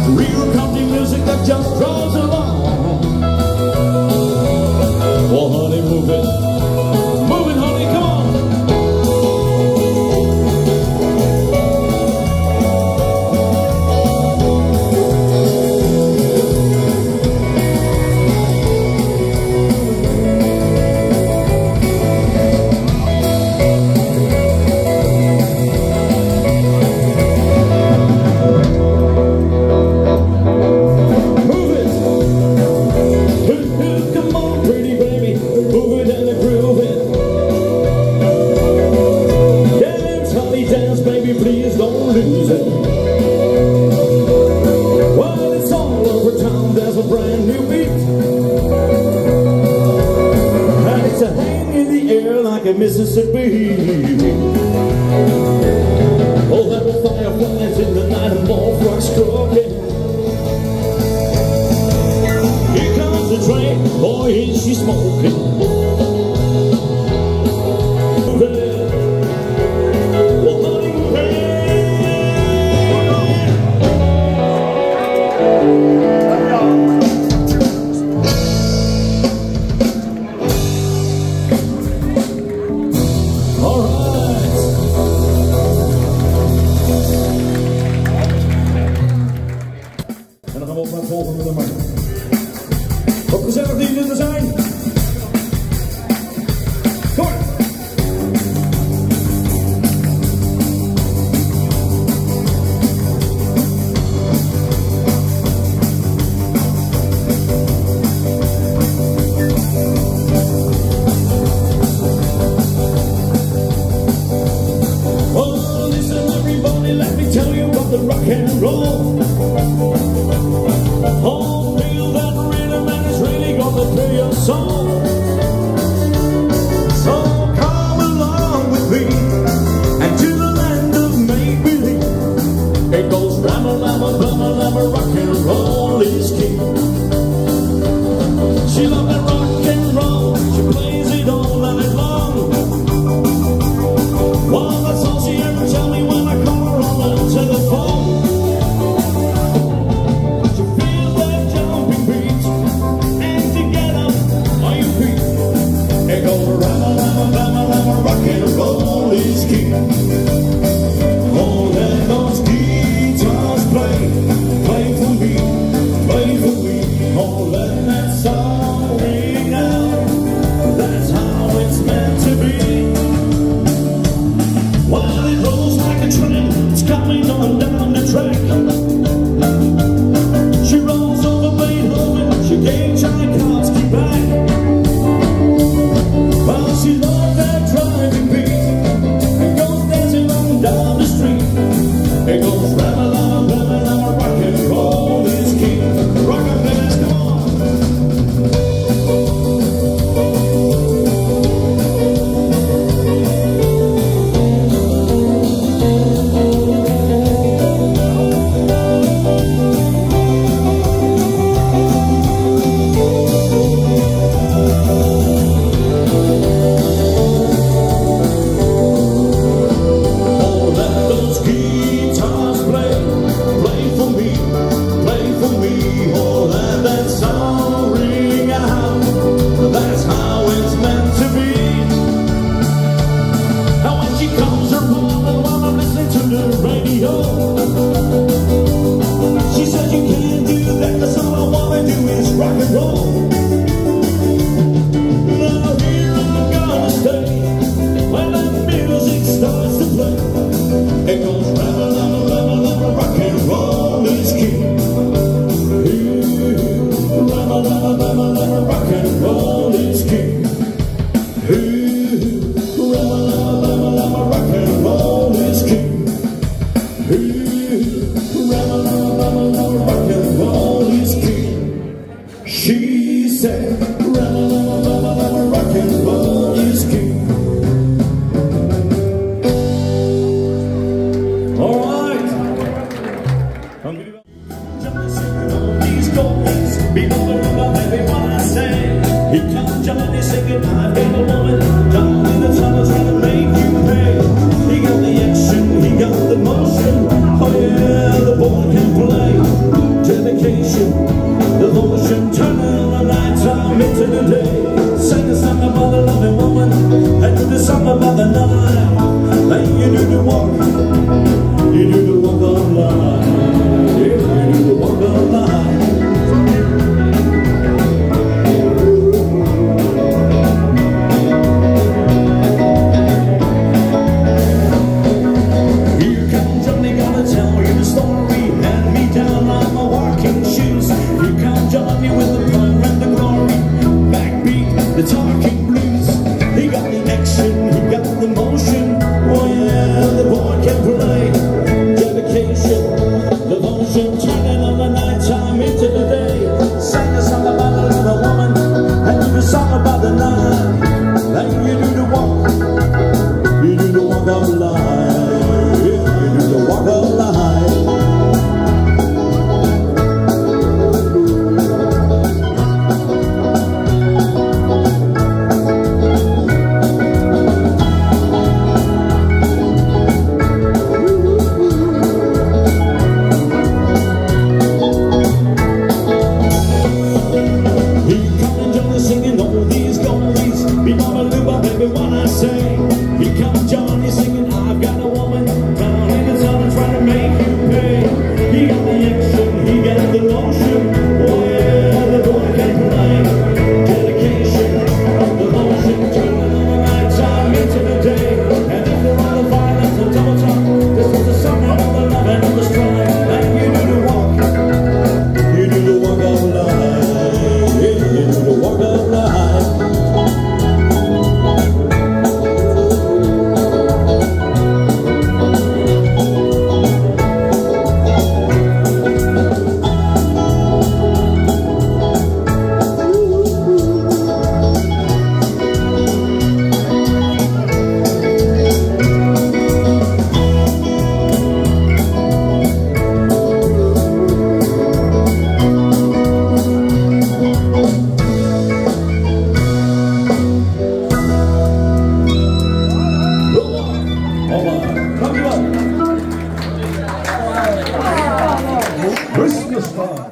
Real country music that just draws along. Well, honey, move it, honey, come on. Please don't lose it. While it's all over town, there's a brand new beat, and it's a hang in the air like a Mississippi. Oh, there are fireflies in the night and more frogs croaking. Here comes the train, boy, is she smoking. En dan gaan we op naar het volgende nummer. Wat gezellig die er zijn. Kom maar. Oh, listen everybody, let me tell you about the rock and roll. Oh, feel that rhythm and it's really gonna play your song. So come along with me and to the land of make-believe. It goes rama-lama-lama-lama, rock and roll is king. She loves that rock and roll, she plays it all night long. Well, that's all she ever tells me when I call her on the telephone. Rock and roll is king. Oh, let those guitars play, play for me, play for me. Oh, let that song ring out. That's how it's meant to be. While it rolls like a train, it's coming on down the track. She rolls over Beethoven, she gave Tchaikovsky back. Well, she loves that driving beat and goes dancing on down the street. It goes rama-lama, rama-lama, rock and roll is king. Rock and dance, come on. She said you can't do that, 'cause all I wanna do is rock and roll. Now here I'm gonna stay when that music starts to play. It goes rama-lama-lama-lama, rock and roll is king. Rama-lama-lama-lama, rock and roll is king. Rama-lama-lama-lama, rock and roll is king. Rock and roll is king. She said, rock and roll is king. All right. These goals, be over about everyone I say. He comes Johnny singing, I've been a woman. Johnny the summer's gonna make you pay. He got the action, he got the motion. Oh yeah, the boy can play. ocean, turning on the night time into the day. Sang a song about a little woman, and do the song about the night. And you do the walk, you do the walk of life, you do the walk of life. When I say, here comes Johnny singing, I've got a woman down in the town trying to make you pay. He got the action, he got the motion. Oh yeah, the boy can play. Dedication of the motion, turning on the night time into the day. And if they're all the violence and double talk, this is the summer of the love and of the strife. And you do the walk, you do the walk of life, you do the walk of life. Christmas time.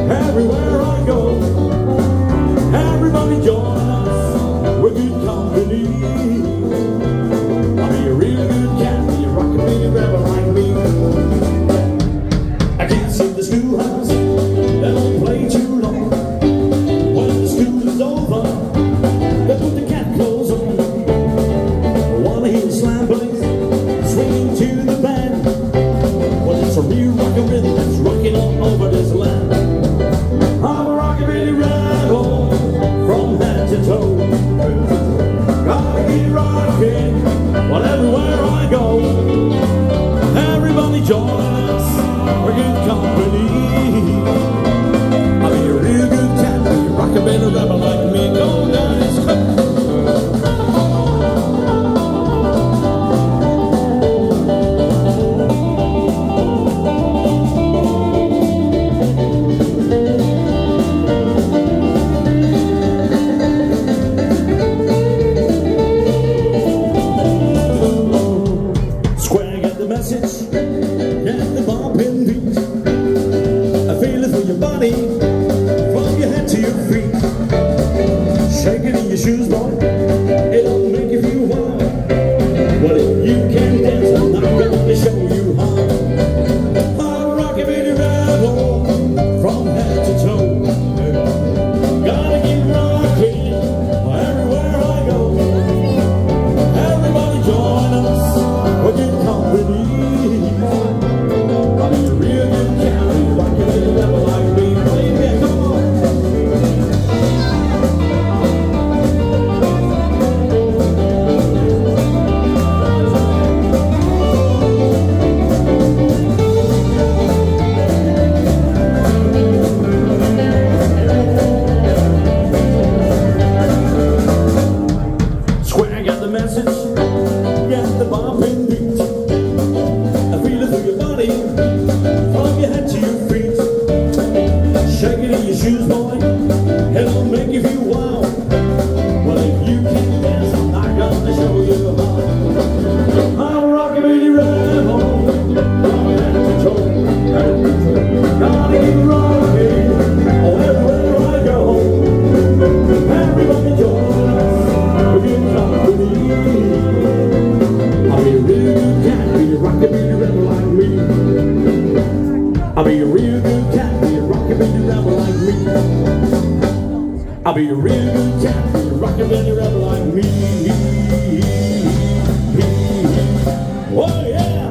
Everywhere I go, everybody join us, we're good company. I'll be a real good cat, be a rockabilly rebel like me. I can't see the schoolhouse, they don't play too long. When the school is over, they put the cat clothes on. Wanna hear the slam bass, swinging to the band. Well, it's a real rockin' rhythm that's rocking all over this land. I'm a rockabilly rebel from head to toe. Gotta keep rocking, well, everywhere I go. Everybody join us, we're good company. I'll be a real good cat, be a rockabilly rebel like me. Go down this cut. be a real good cat, be a rockabilly rebel like me. Oh yeah!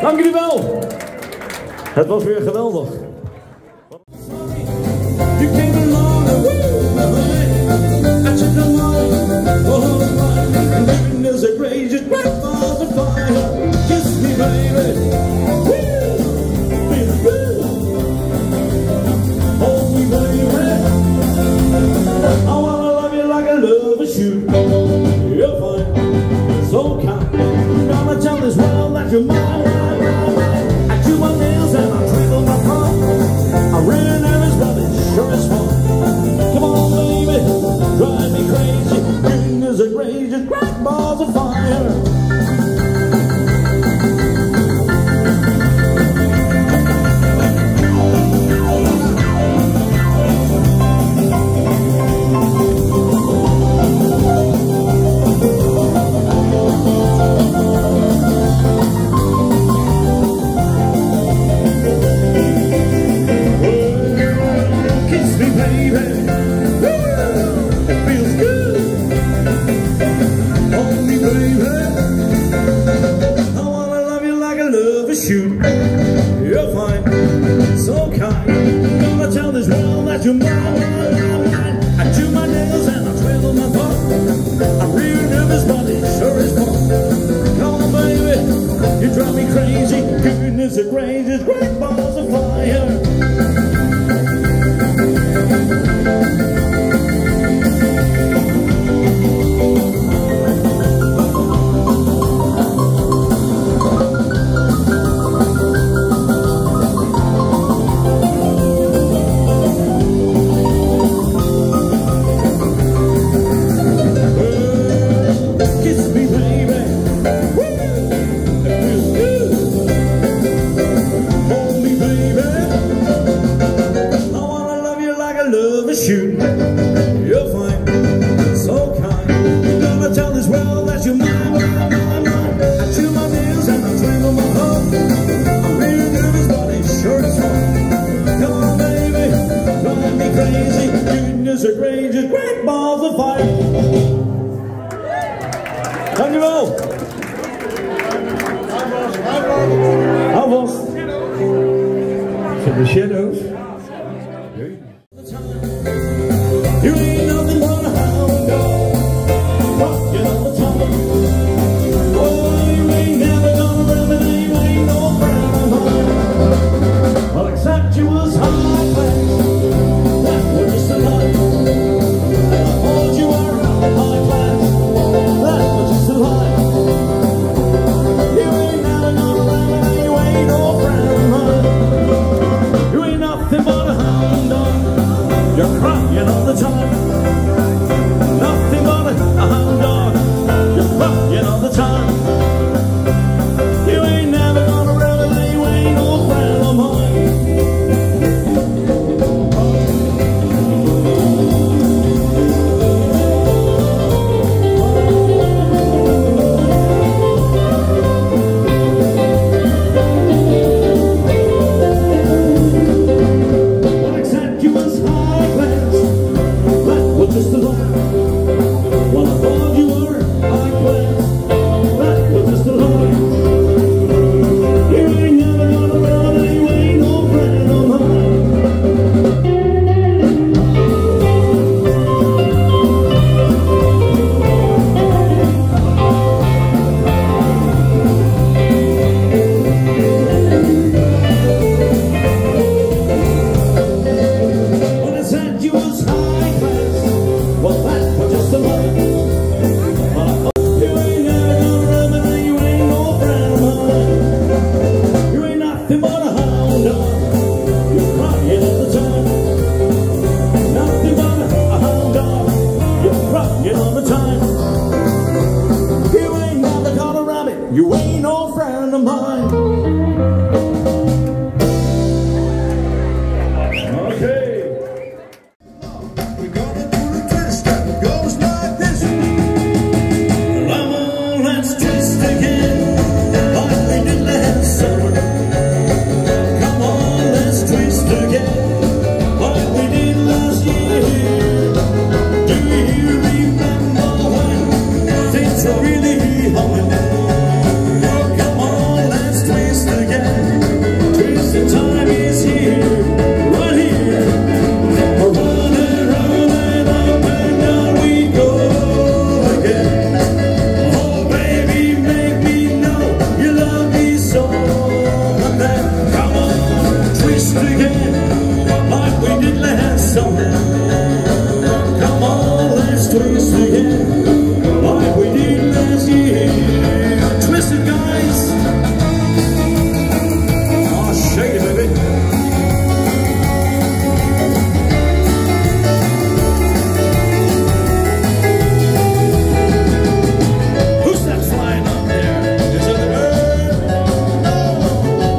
Dank jullie wel! Het was weer geweldig. You came along and I took the line, and living is a great, just right for the fire. Kiss me, baby. Hold me, baby. I wanna love you like I love a shoe. You're fine, so kind. Gonna tell this world that you're mine. I chew my nails and I twiddle my thumb. I'm really nervous, but it sure is fun. Come on, baby, drive me crazy. Green is a rage, just great balls of fire. You're fine, so kind. Gonna tell this world that you're mine. I chew my nails and I twiddle my thumb. I'm real nervous, but it sure is fun. Come on, baby, you drive me crazy. Goodness gracious, great balls of fire. Shoot, you're fine, so kind. Gonna tell this world that you're mine. I chew my nails and I twiddle my thumb. I'm really nervous, but it sure is fun. Come on, baby, drive me crazy. Goodness gracious, great balls of fire. Dankjewel. Alvast. Van de Shadows. You ain't nothing but a hound dog, rocking all the time. Oh, you ain't never gonna remedy, you ain't no friend of mine. Well, except you was high class, that was just a lie. And I thought you were high class, that was just a lie. You ain't never gonna remedy, you ain't no friend of mine. You ain't no It's really humming. Oh, come on, let's twist again. Twisting time is here, right here. Running, running up and down we go again. Oh, baby, make me know you love me so. And then, come on, twist again, like we did last summer. Come on, let's twist again, like we did last year. Twist it, guys. Oh, shake it, baby. Who's that flying up there? Is it a bird? No.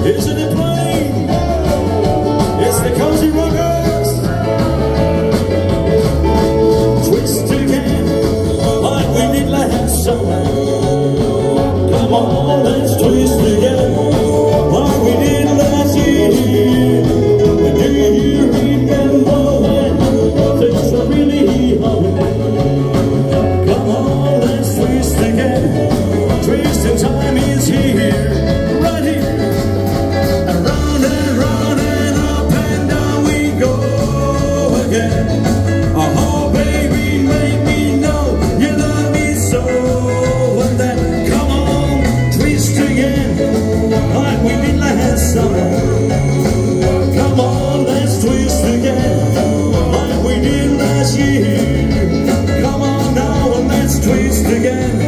Is it a plane? It's the Cozy Rockers. Twist again, like we did last summer. Come on, let's twist again, like we did last year. And do you remember when things were really humming? Come on, let's twist again. Twisting time is here, right here. And round and round and up and down we go again. Oh, baby, make me know you love me so. And then, come on, twist again, like we did last summer. Come on, let's twist again, like we did last year. Come on now and let's twist again.